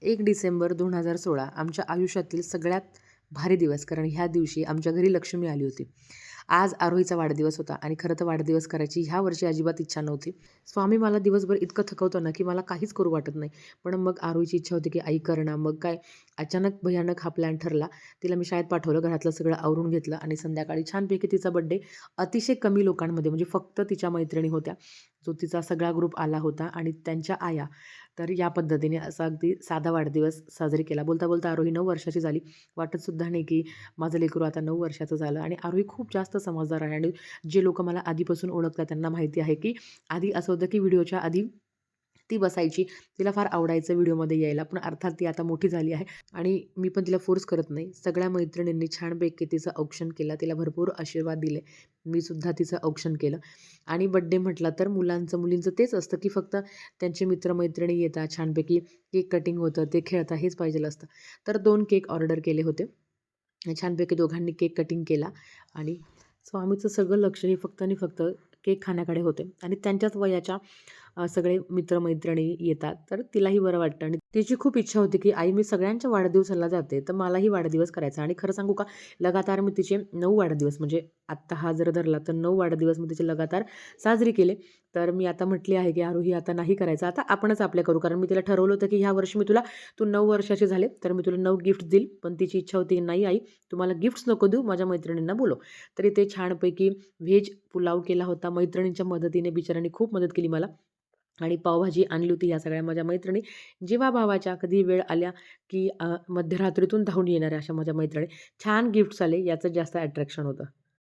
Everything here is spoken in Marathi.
1 डिसेंबर 2016 आमच्या आयुष्यातील सगळ्यात भारी दिवस. कारण ह्या दिवशी आमच्या घरी लक्ष्मी आली होती. आज आरोहीचा वाढदिवस होता आणि खरं तर वाढदिवस करायची ह्या वर्षी अजिबात इच्छा नव्हती. स्वामी मला दिवसभर इतकं थकवतो ना, की मला काहीच करू वाटत नाही. पण मग आरोहीची इच्छा होती, की आई कर ना. मग काय अचानक भयानक हा प्लॅन ठरला. तिला मी शाळेत पाठवलं, घरातलं सगळं आवरून घेतलं आणि संध्याकाळी छानपैकी तिचा बर्थडे अतिशय कमी लोकांमध्ये म्हणजे फक्त तिच्या मैत्रिणी होत्या. जो तिचा सगळा ग्रुप आला होता आणि त्यांच्या आया. तर या पद्धतीने असा अगदी साधा वाढदिवस साजरी केला. बोलता बोलता आरोही 9 वर्षाची झाली. वाटतसुद्धा नाही, की माझं लेकरू आता 9 वर्षाचं झालं आणि आरोही खूप जास्त समजदार आहे आणि जे लोकं मला आधीपासून ओळखतात त्यांना माहिती आहे, की आधी असं होतं, की व्हिडिओच्या आधी ती बसायची. तिला फार आवडायचं व्हिडिओमध्ये यायला. पण अर्थात ती आता मोठी झाली आहे आणि मी पण तिला फोर्स करत नाही. सगळ्या मैत्रिणींनी छानपैकी तिचं औक्षण केलं. तिला भरपूर आशीर्वाद दिले. मी सुद्धा तिचं औक्षण केलं आणि बर्थडे म्हटला तर मुलींचं तेच असतं, की फक्त त्यांचे मित्र-मैत्रिणी येतात, छानपैकी केक कटिंग होतं, ते खेळतात हेच पाहिजेल असतं. तर 2 केक ऑर्डर केले होते. छानपैकी दोघांनी केक कटिंग केला आणि स्वामीचं सगळं लक्ष हे फक्त आणि फक्त केक खाण्याकडे होते आणि त्यांच्याच वयाच्या सगळे मित्र-मैत्रिणी येतात. तर तिलाही बरं वाटतं आणि तिची खूप इच्छा होती, की आई मी सगळ्यांच्या वाढदिवसाला जाते, तर मलाही वाढदिवस करायचा आणि खरं सांगू का, लगातार मी तिचे 9 वाढदिवस म्हणजे आत्ता हा जर धरला तर 9 वाढदिवस मी तिचे लगातार साजरे केले. तर मी आता म्हटली आहे, की आरोही आता नाही करायचं. आता आपणच आपल्या करू. कारण मी तिला ठरवलं होतं, की ह्या वर्षी तू 9 वर्षाचे झाले, तर मी तुला 9 गिफ्ट देईल. पण तिची इच्छा होती, की नाही आई, तुम्हाला गिफ्ट्स नको देऊ, माझ्या मैत्रिणींना बोलव. तरी ते छानपैकी व्हेज पुलाव केला होता. मैत्रिणींच्या मदतीने बिचाऱ्यांनी खूप मदत केली मला आणि पावभाजी आणली होती ह्या सगळ्या माझ्या मैत्रिणी. जीवाभावाच्या कधी वेळ आल्या, की मध्यरात्रीतून धावून येणाऱ्या अशा माझ्या मैत्रिणी. छान गिफ्ट्स आले याचं जास्त अट्रॅक्शन होतं.